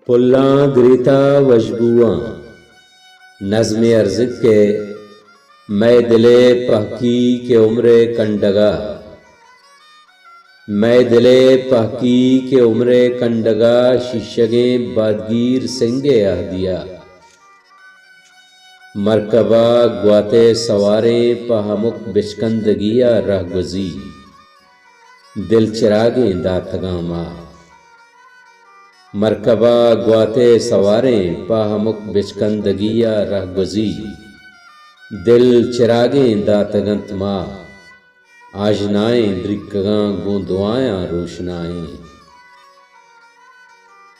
पुल्लां ग्रीता वशबुआ नज़्म अर्ज़ के मैं दिले पहकी के उम्रे कंडगा, मैं दिले पहकी के उम्रे कंडगा शीशगे बादगीर सिंगे आह दिया। मरकबा ग्वाते सवारे पहमुक बिचकंदगिया रहगुजी दिल चिरागे दातगामा। मरकबा ग्वाते सवारे पहमुक बिचकंदगिया रहगुजी दिल चिरागे दातगंत माँ आजनाएं द्रिकगां गोंदुआयां रोशनाएं।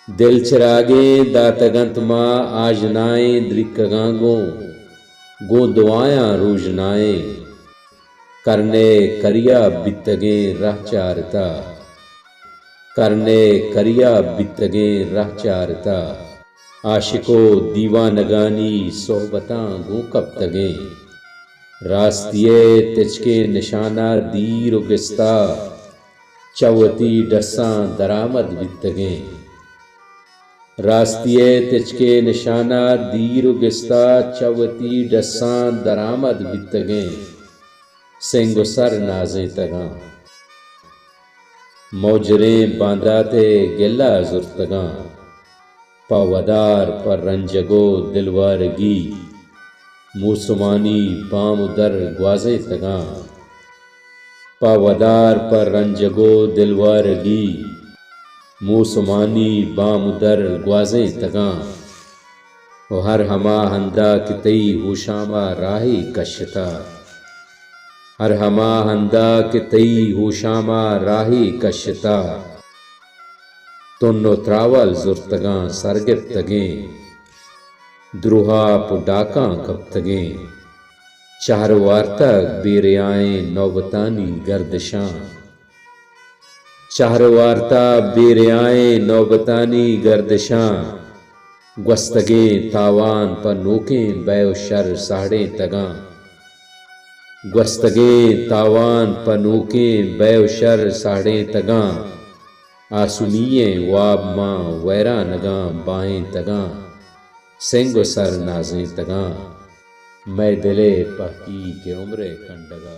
दिल चिरागे दातगंत माँ आजनाएं द्रिकगां गोंदुआयां रोशनाएं। करने करिया बितगे राह चारता, करने करिया बितगे राह चारता। आशिको दीवानगानी सोहबतां गो कब तगे रास्तिये तिचके निशाना दीर उगिस्ता चवती डस्सां दरामद बितगे। रास्तिये तिचके निशाना दीर उगिस्ता चवती डस्सां दरामद बितगे सिंगो सर नाजे तगां। मौजरें बांदाते गिला जुर्तगां पावदार पर रंजगो दिलवारगी मूसमानी बामुदर ग्वाजे तगां। पावदार पर रंजगो दिलवारगी मूसमानी बामुदर ग्वाजे तगां। हर हमा हंदा कितई होशामा राही कशता, हर हमा हंदा कितई होशामा राही कशता। तुन्नो त्रावल जुर्तगां सरगिप तगे द्रुहा पुडाकां कब तगे। चाहरवार बेरियाएं नौबतानी गर्दिशां, चाहरवारता बेरियाएं नौबतानी गर्दिशां। ग्वस्तगे तावान पर नोकें बैव शर साढ़े तगां, ग्वस्तगे तावान पर नोकें बैव शर साढ़े तगां। आसुनिये वाब माँ वैरा नगां बाएं तगां सिंगो सर नाजें तगां। मैं दिले पहकी के उम्रे कंडगा।